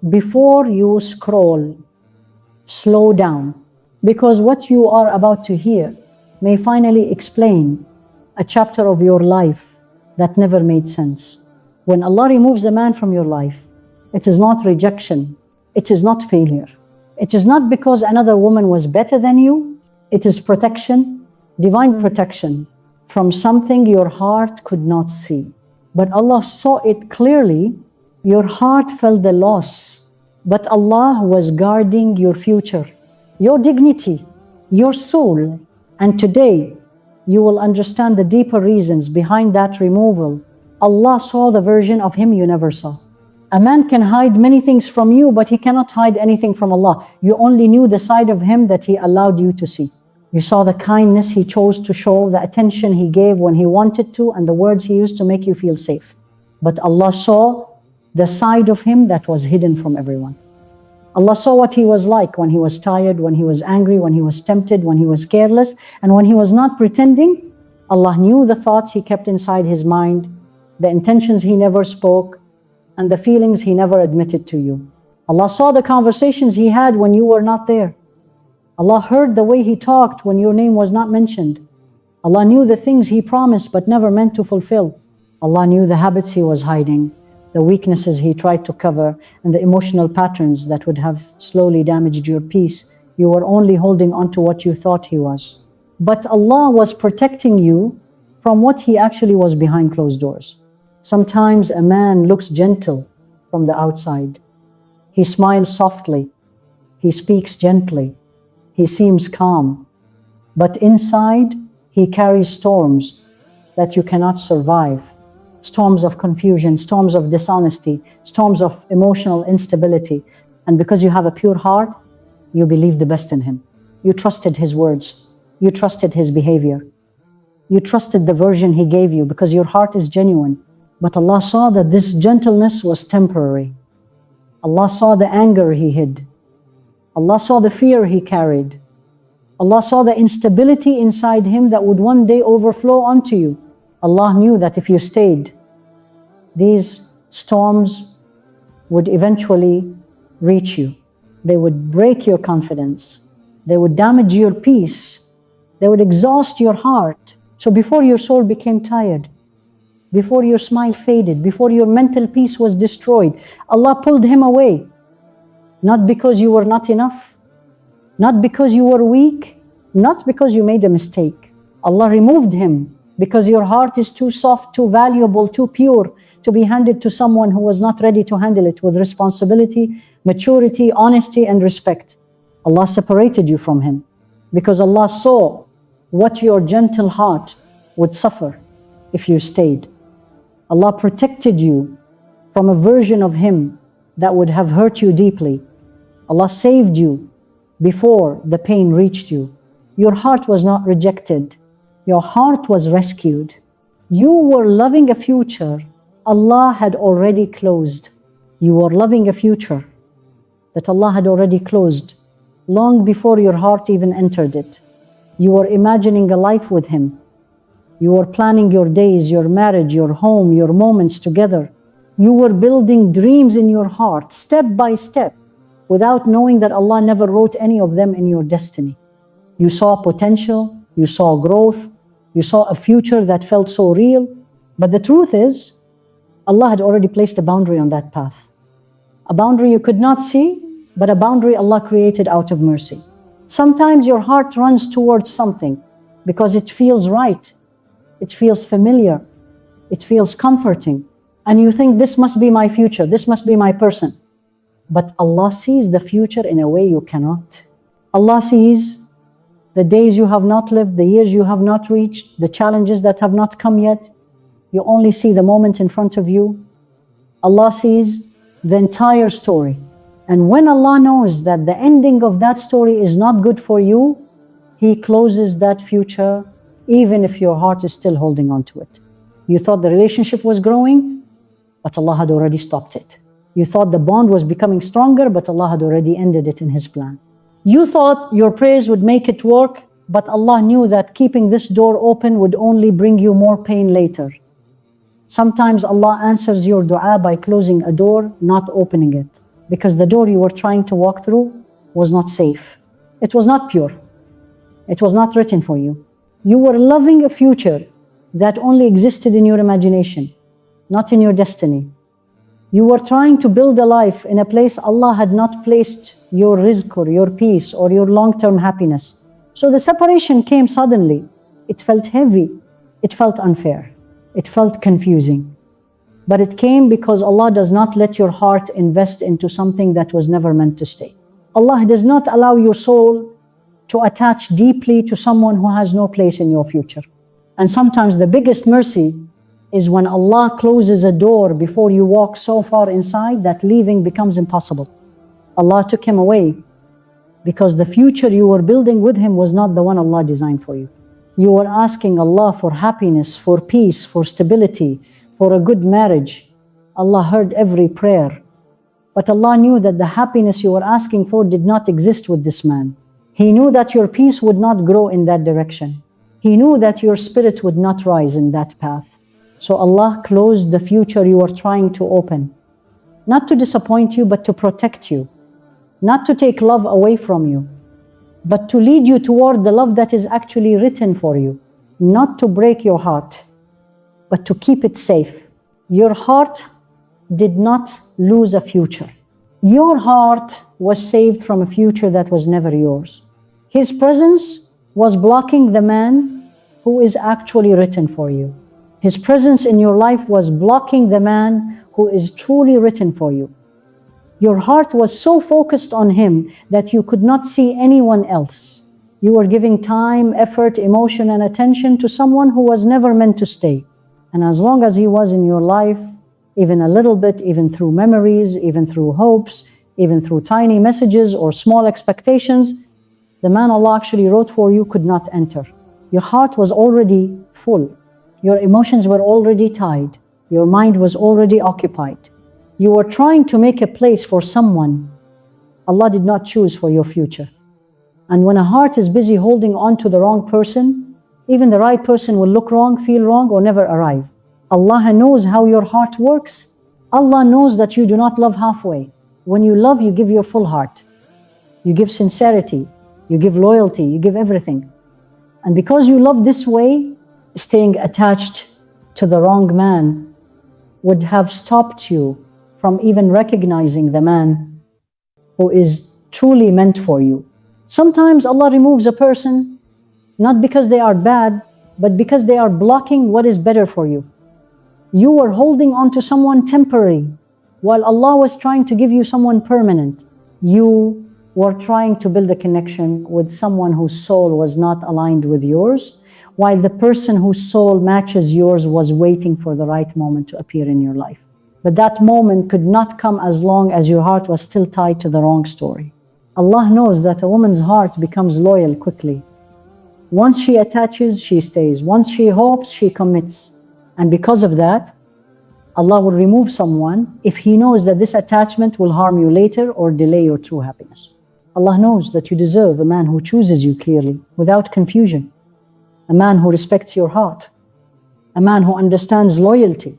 before you scroll, slow down, because what you are about to hear may finally explain a chapter of your life that never made sense. When Allah removes a man from your life, it is not rejection, it is not failure. It is not because another woman was better than you, it is protection, divine protection from something your heart could not see. But Allah saw it clearly. Your heart felt the loss, but Allah was guarding your future, your dignity, your soul. And today, you will understand the deeper reasons behind that removal. Allah saw the version of him you never saw. A man can hide many things from you, but he cannot hide anything from Allah. You only knew the side of him that he allowed you to see. You saw the kindness he chose to show, the attention he gave when he wanted to, and the words he used to make you feel safe. But Allah saw the side of him that was hidden from everyone. Allah saw what he was like when he was tired, when he was angry, when he was tempted, when he was careless, and when he was not pretending. Allah knew the thoughts he kept inside his mind, the intentions he never spoke, and the feelings he never admitted to you. Allah saw the conversations he had when you were not there. Allah heard the way he talked when your name was not mentioned. Allah knew the things he promised but never meant to fulfill. Allah knew the habits he was hiding, the weaknesses he tried to cover, and the emotional patterns that would have slowly damaged your peace. You were only holding on to what you thought he was. But Allah was protecting you from what he actually was behind closed doors. Sometimes a man looks gentle from the outside. He smiles softly. He speaks gently. He seems calm. But inside, he carries storms that you cannot survive. Storms of confusion, storms of dishonesty, storms of emotional instability. And because you have a pure heart, you believe the best in him. You trusted his words. You trusted his behavior. You trusted the version he gave you because your heart is genuine. But Allah saw that this gentleness was temporary. Allah saw the anger he hid. Allah saw the fear he carried. Allah saw the instability inside him that would one day overflow onto you. Allah knew that if you stayed, these storms would eventually reach you. They would break your confidence. They would damage your peace. They would exhaust your heart. So before your soul became tired, before your smile faded, before your mental peace was destroyed, Allah pulled him away. Not because you were not enough, not because you were weak, not because you made a mistake. Allah removed him because your heart is too soft, too valuable, too pure to be handed to someone who was not ready to handle it with responsibility, maturity, honesty, and respect. Allah separated you from him because Allah saw what your gentle heart would suffer if you stayed. Allah protected you from a version of him that would have hurt you deeply. Allah saved you before the pain reached you. Your heart was not rejected. Your heart was rescued. You were loving a future Allah had already closed. You were loving a future that Allah had already closed long before your heart even entered it. You were imagining a life with him. You were planning your days, your marriage, your home, your moments together. You were building dreams in your heart, step by step, without knowing that Allah never wrote any of them in your destiny. You saw potential, you saw growth, you saw a future that felt so real. But the truth is, Allah had already placed a boundary on that path. A boundary you could not see, but a boundary Allah created out of mercy. Sometimes your heart runs towards something because it feels right. It feels familiar. It feels comforting. And you think, this must be my future. This must be my person. But Allah sees the future in a way you cannot. Allah sees the days you have not lived, the years you have not reached, the challenges that have not come yet. You only see the moment in front of you. Allah sees the entire story. And when Allah knows that the ending of that story is not good for you, He closes that future, even if your heart is still holding on to it. You thought the relationship was growing, but Allah had already stopped it. You thought the bond was becoming stronger, but Allah had already ended it in His plan. You thought your prayers would make it work, but Allah knew that keeping this door open would only bring you more pain later. Sometimes Allah answers your dua by closing a door, not opening it. because the door you were trying to walk through was not safe. It was not pure. It was not written for you. You were loving a future that only existed in your imagination, not in your destiny. You were trying to build a life in a place Allah had not placed your rizq or your peace or your long-term happiness. So the separation came suddenly. It felt heavy. It felt unfair. It felt confusing. But it came because Allah does not let your heart invest into something that was never meant to stay. Allah does not allow your soul to attach deeply to someone who has no place in your future. And sometimes the biggest mercy is when Allah closes a door before you walk so far inside that leaving becomes impossible. Allah took him away because the future you were building with him was not the one Allah designed for you. You were asking Allah for happiness, for peace, for stability, for a good marriage. Allah heard every prayer. But Allah knew that the happiness you were asking for did not exist with this man. He knew that your peace would not grow in that direction. He knew that your spirit would not rise in that path. So Allah closed the future you were trying to open. Not to disappoint you, but to protect you. Not to take love away from you, but to lead you toward the love that is actually written for you. Not to break your heart, but to keep it safe. Your heart did not lose a future. Your heart was saved from a future that was never yours. His presence was blocking the man who is actually written for you. His presence in your life was blocking the man who is truly written for you. Your heart was so focused on him that you could not see anyone else. You were giving time, effort, emotion, and attention to someone who was never meant to stay. And as long as he was in your life, even a little bit, even through memories, even through hopes, even through tiny messages or small expectations, the man Allah actually wrote for you could not enter. Your heart was already full. Your emotions were already tied. Your mind was already occupied. You were trying to make a place for someone Allah did not choose for your future. And when a heart is busy holding on to the wrong person, even the right person will look wrong, feel wrong, or never arrive. Allah knows how your heart works. Allah knows that you do not love halfway. When you love, you give your full heart. You give sincerity. You give loyalty. You give everything. And because you love this way, staying attached to the wrong man would have stopped you from even recognizing the man who is truly meant for you. Sometimes Allah removes a person not because they are bad, but because they are blocking what is better for you. You were holding on to someone temporary while Allah was trying to give you someone permanent. You were trying to build a connection with someone whose soul was not aligned with yours, while the person whose soul matches yours was waiting for the right moment to appear in your life. But that moment could not come as long as your heart was still tied to the wrong story. Allah knows that a woman's heart becomes loyal quickly. Once she attaches, she stays. Once she hopes, she commits. And because of that, Allah will remove someone if He knows that this attachment will harm you later or delay your true happiness. Allah knows that you deserve a man who chooses you clearly, without confusion. A man who respects your heart. A man who understands loyalty.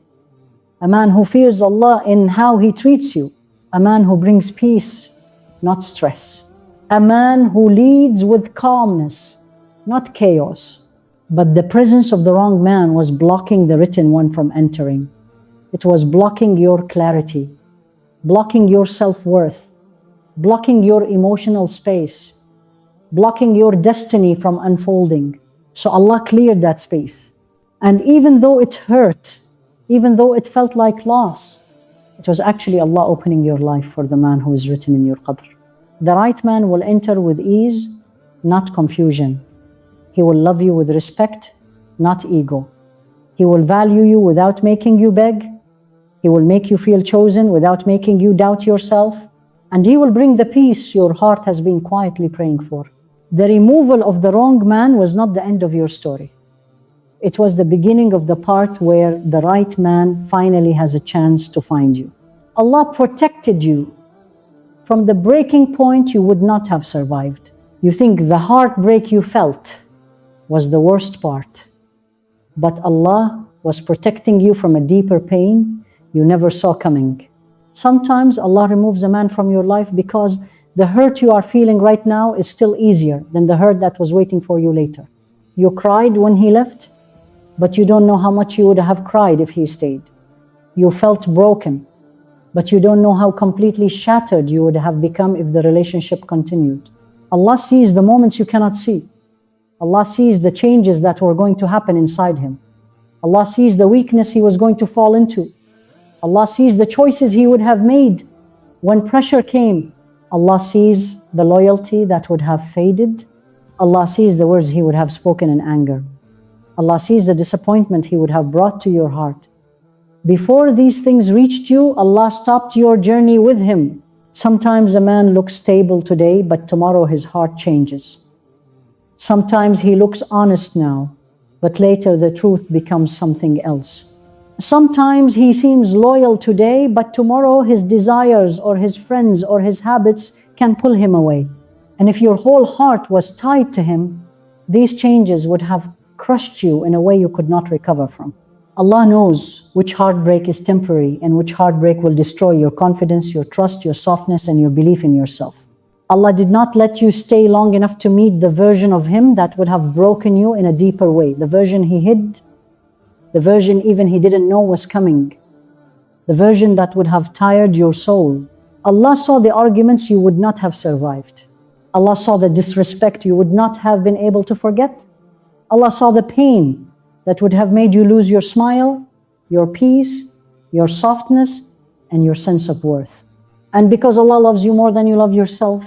A man who fears Allah in how he treats you. A man who brings peace, not stress. A man who leads with calmness, not chaos. But the presence of the wrong man was blocking the written one from entering. It was blocking your clarity, blocking your self-worth, blocking your emotional space, blocking your destiny from unfolding. So Allah cleared that space. And even though it hurt, even though it felt like loss, it was actually Allah opening your life for the man who is written in your Qadr. The right man will enter with ease, not confusion. He will love you with respect, not ego. He will value you without making you beg. He will make you feel chosen without making you doubt yourself. And He will bring the peace your heart has been quietly praying for. The removal of the wrong man was not the end of your story. It was the beginning of the part where the right man finally has a chance to find you. Allah protected you from the breaking point you would not have survived. You think the heartbreak you felt was the worst part, but Allah was protecting you from a deeper pain you never saw coming. Sometimes Allah removes a man from your life because the hurt you are feeling right now is still easier than the hurt that was waiting for you later. You cried when he left, but you don't know how much you would have cried if he stayed. You felt broken, but you don't know how completely shattered you would have become if the relationship continued. Allah sees the moments you cannot see. Allah sees the changes that were going to happen inside him. Allah sees the weakness he was going to fall into. Allah sees the choices he would have made when pressure came. Allah sees the loyalty that would have faded. Allah sees the words he would have spoken in anger. Allah sees the disappointment he would have brought to your heart. Before these things reached you, Allah stopped your journey with him. Sometimes a man looks stable today, but tomorrow his heart changes. Sometimes he looks honest now, but later the truth becomes something else. Sometimes he seems loyal today, but tomorrow his desires or his friends or his habits can pull him away. And if your whole heart was tied to him, these changes would have crushed you in a way you could not recover from. Allah knows which heartbreak is temporary and which heartbreak will destroy your confidence, your trust, your softness, and your belief in yourself. Allah did not let you stay long enough to meet the version of him that would have broken you in a deeper way. The version he hid, the version even he didn't know was coming, the version that would have tired your soul. Allah saw the arguments you would not have survived. Allah saw the disrespect you would not have been able to forget. Allah saw the pain that would have made you lose your smile, your peace, your softness, and your sense of worth. And because Allah loves you more than you love yourself,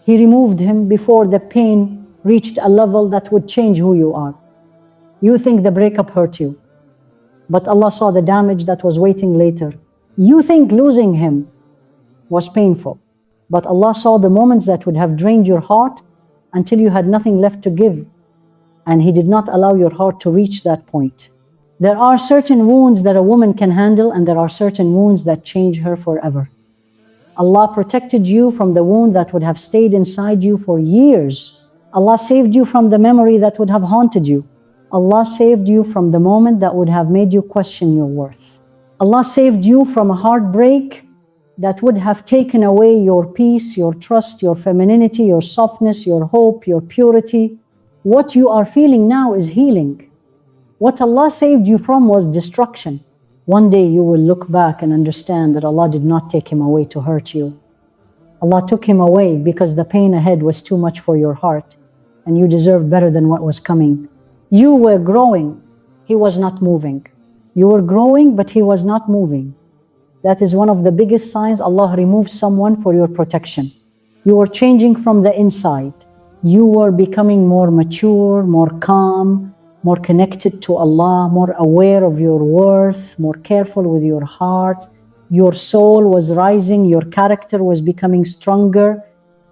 He removed him before the pain reached a level that would change who you are. You think the breakup hurt you, but Allah saw the damage that was waiting later. You think losing him was painful, but Allah saw the moments that would have drained your heart until you had nothing left to give, and He did not allow your heart to reach that point. There are certain wounds that a woman can handle, and there are certain wounds that change her forever. Allah protected you from the wound that would have stayed inside you for years. Allah saved you from the memory that would have haunted you. Allah saved you from the moment that would have made you question your worth. Allah saved you from a heartbreak that would have taken away your peace, your trust, your femininity, your softness, your hope, your purity. What you are feeling now is healing. What Allah saved you from was destruction. One day you will look back and understand that Allah did not take him away to hurt you. Allah took him away because the pain ahead was too much for your heart, and you deserved better than what was coming. You were growing, he was not moving. You were growing, but he was not moving. That is one of the biggest signs Allah removes someone for your protection. You were changing from the inside. You were becoming more mature, more calm, more connected to Allah, more aware of your worth, more careful with your heart. Your soul was rising, your character was becoming stronger,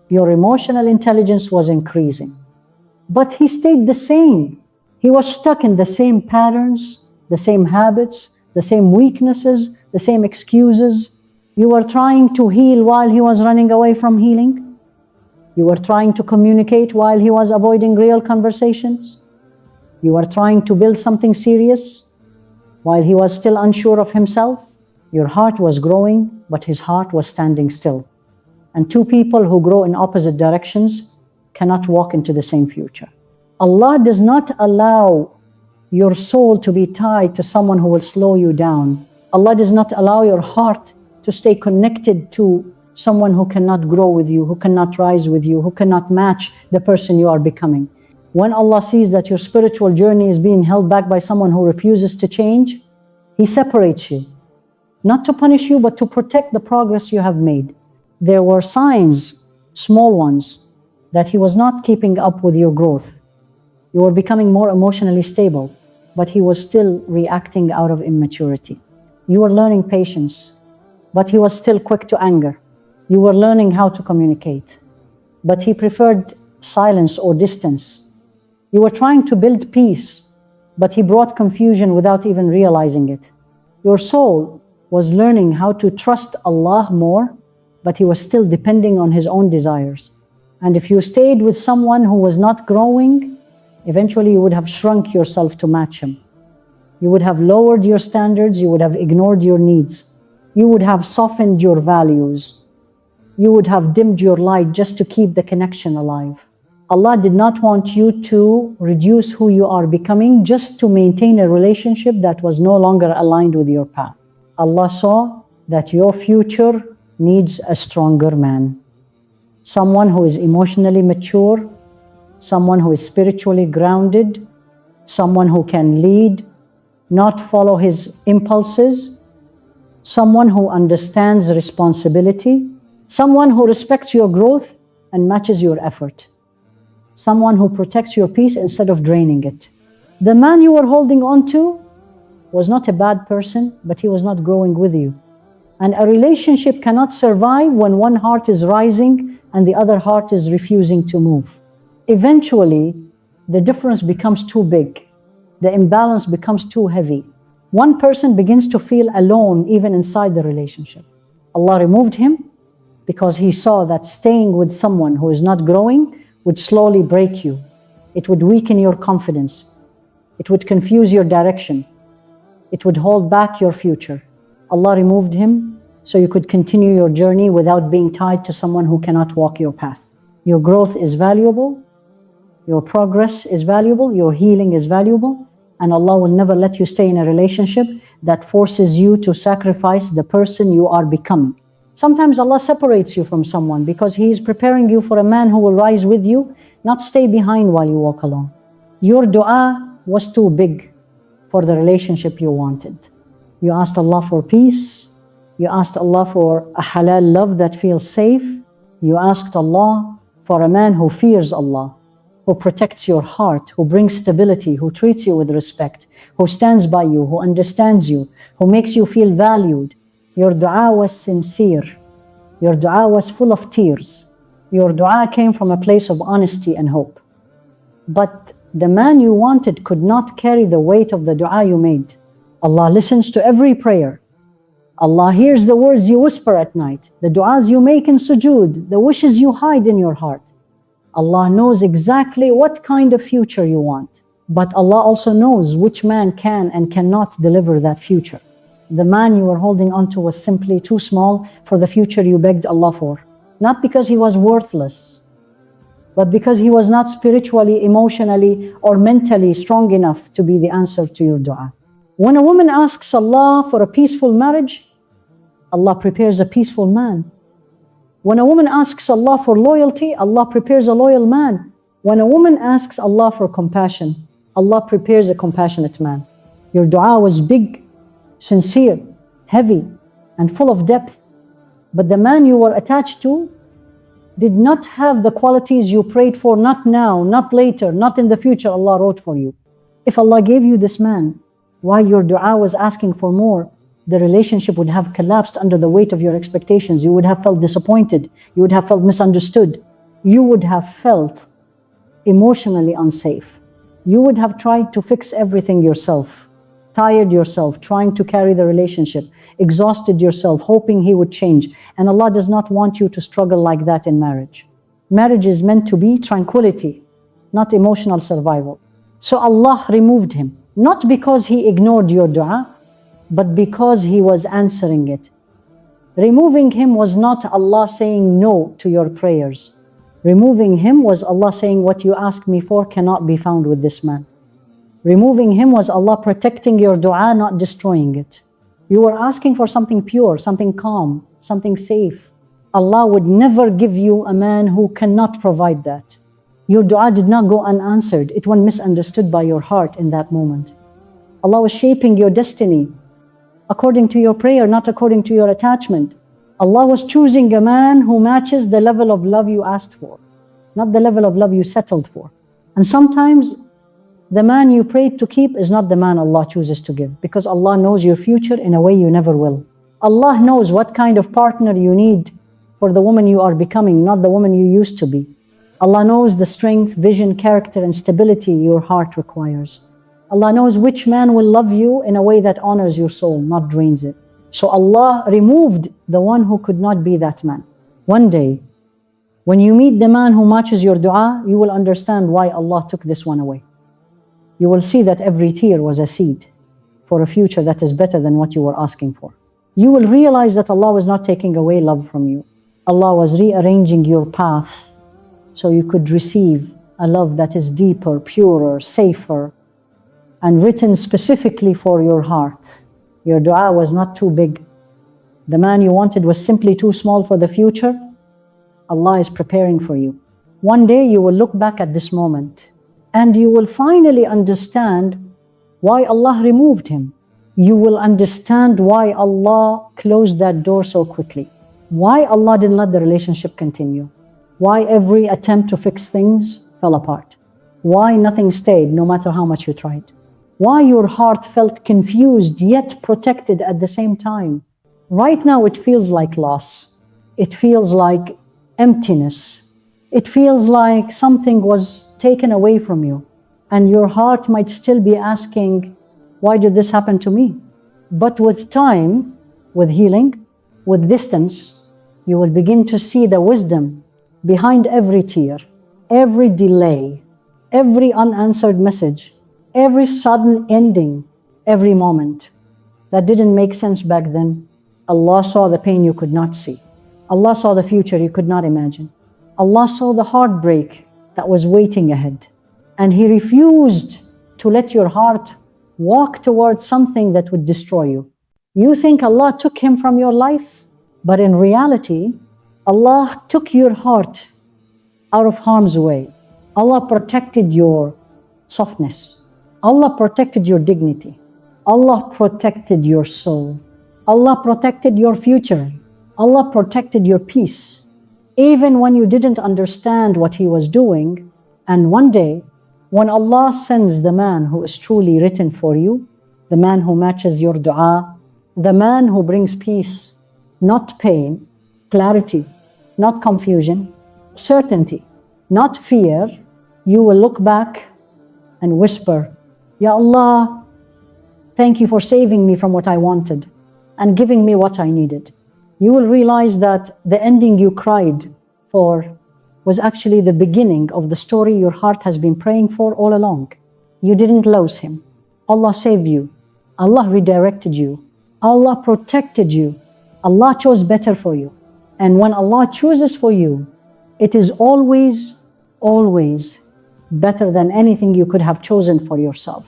your emotional intelligence was increasing. But he stayed the same. He was stuck in the same patterns, the same habits, the same weaknesses, the same excuses. You were trying to heal while he was running away from healing. You were trying to communicate while he was avoiding real conversations. You were trying to build something serious while he was still unsure of himself. Your heart was growing, but his heart was standing still. And two people who grow in opposite directions cannot walk into the same future. Allah does not allow your soul to be tied to someone who will slow you down. Allah does not allow your heart to stay connected to someone who cannot grow with you, who cannot rise with you, who cannot match the person you are becoming. When Allah sees that your spiritual journey is being held back by someone who refuses to change, He separates you. Not to punish you, but to protect the progress you have made. There were signs, small ones, that He was not keeping up with your growth. You were becoming more emotionally stable, but He was still reacting out of immaturity. You were learning patience, but He was still quick to anger. You were learning how to communicate, but He preferred silence or distance. You were trying to build peace, but He brought confusion without even realizing it. Your soul was learning how to trust Allah more, but He was still depending on His own desires. And if you stayed with someone who was not growing, eventually you would have shrunk yourself to match him. You would have lowered your standards, you would have ignored your needs. You would have softened your values. You would have dimmed your light just to keep the connection alive. Allah did not want you to reduce who you are becoming just to maintain a relationship that was no longer aligned with your path. Allah saw that your future needs a stronger man. Someone who is emotionally mature, someone who is spiritually grounded, someone who can lead, not follow his impulses, someone who understands responsibility, someone who respects your growth and matches your effort, someone who protects your peace instead of draining it. The man you were holding on to was not a bad person, but he was not growing with you. And a relationship cannot survive when one heart is rising and the other heart is refusing to move. Eventually, the difference becomes too big. The imbalance becomes too heavy. One person begins to feel alone even inside the relationship. Allah removed him because He saw that staying with someone who is not growing would slowly break you. It would weaken your confidence. It would confuse your direction. It would hold back your future. Allah removed him so you could continue your journey without being tied to someone who cannot walk your path. Your growth is valuable. Your progress is valuable. Your healing is valuable. And Allah will never let you stay in a relationship that forces you to sacrifice the person you are becoming. Sometimes Allah separates you from someone because He is preparing you for a man who will rise with you, not stay behind while you walk alone. Your dua was too big for the relationship you wanted. You asked Allah for peace. You asked Allah for a halal love that feels safe. You asked Allah for a man who fears Allah, who protects your heart, who brings stability, who treats you with respect, who stands by you, who understands you, who makes you feel valued. Your dua was sincere. Your dua was full of tears. Your dua came from a place of honesty and hope. But the man you wanted could not carry the weight of the dua you made. Allah listens to every prayer. Allah hears the words you whisper at night, the du'as you make in sujood, the wishes you hide in your heart. Allah knows exactly what kind of future you want. But Allah also knows which man can and cannot deliver that future. The man you were holding on to was simply too small for the future you begged Allah for. Not because he was worthless, but because he was not spiritually, emotionally, or mentally strong enough to be the answer to your dua. When a woman asks Allah for a peaceful marriage, Allah prepares a peaceful man. When a woman asks Allah for loyalty, Allah prepares a loyal man. When a woman asks Allah for compassion, Allah prepares a compassionate man. Your dua was big, sincere, heavy, and full of depth. But the man you were attached to did not have the qualities you prayed for, not now, not later, not in the future Allah wrote for you. If Allah gave you this man, while your dua was asking for more, the relationship would have collapsed under the weight of your expectations. You would have felt disappointed. You would have felt misunderstood. You would have felt emotionally unsafe. You would have tried to fix everything yourself, tired yourself, trying to carry the relationship, exhausted yourself, hoping he would change. And Allah does not want you to struggle like that in marriage. Marriage is meant to be tranquility, not emotional survival. So Allah removed him, not because He ignored your dua, but because He was answering it. Removing him was not Allah saying no to your prayers. Removing him was Allah saying, what you asked me for cannot be found with this man. Removing him was Allah protecting your dua, not destroying it. You were asking for something pure, something calm, something safe. Allah would never give you a man who cannot provide that. Your dua did not go unanswered. It went misunderstood by your heart in that moment. Allah was shaping your destiny according to your prayer, not according to your attachment. Allah was choosing a man who matches the level of love you asked for, not the level of love you settled for. And sometimes the man you prayed to keep is not the man Allah chooses to give, because Allah knows your future in a way you never will. Allah knows what kind of partner you need for the woman you are becoming, not the woman you used to be. Allah knows the strength, vision, character, and stability your heart requires. Allah knows which man will love you in a way that honors your soul, not drains it. So Allah removed the one who could not be that man. One day, when you meet the man who matches your dua, you will understand why Allah took this one away. You will see that every tear was a seed for a future that is better than what you were asking for. you will realize that Allah was not taking away love from you. Allah was rearranging your path so you could receive a love that is deeper, purer, safer, and written specifically for your heart. Your dua was not too big. The man you wanted was simply too small for the future. Allah is preparing for you. One day you will look back at this moment and you will finally understand why Allah removed him. You will understand why Allah closed that door so quickly. Why Allah didn't let the relationship continue. Why every attempt to fix things fell apart. Why nothing stayed no matter how much you tried. Why your heart felt confused yet protected at the same time. Right now it feels like loss. It feels like emptiness. It feels like something was taken away from you. And your heart might still be asking, why did this happen to me? But with time, with healing, with distance, you will begin to see the wisdom behind every tear, every delay, every unanswered message, every sudden ending, every moment that didn't make sense back then. Allah saw the pain you could not see. Allah saw the future you could not imagine. Allah saw the heartbreak that was waiting ahead. And He refused to let your heart walk towards something that would destroy you. You think Allah took him from your life, but in reality, Allah took your heart out of harm's way. Allah protected your softness. Allah protected your dignity. Allah protected your soul. Allah protected your future. Allah protected your peace. Even when you didn't understand what He was doing, and one day, when Allah sends the man who is truly written for you, the man who matches your dua, the man who brings peace, not pain, clarity, not confusion, certainty, not fear, you will look back and whisper, Ya Allah, thank you for saving me from what I wanted and giving me what I needed. You will realize that the ending you cried for was actually the beginning of the story your heart has been praying for all along. You didn't lose him. Allah saved you. Allah redirected you. Allah protected you. Allah chose better for you. And when Allah chooses for you, it is always, always better than anything you could have chosen for yourself.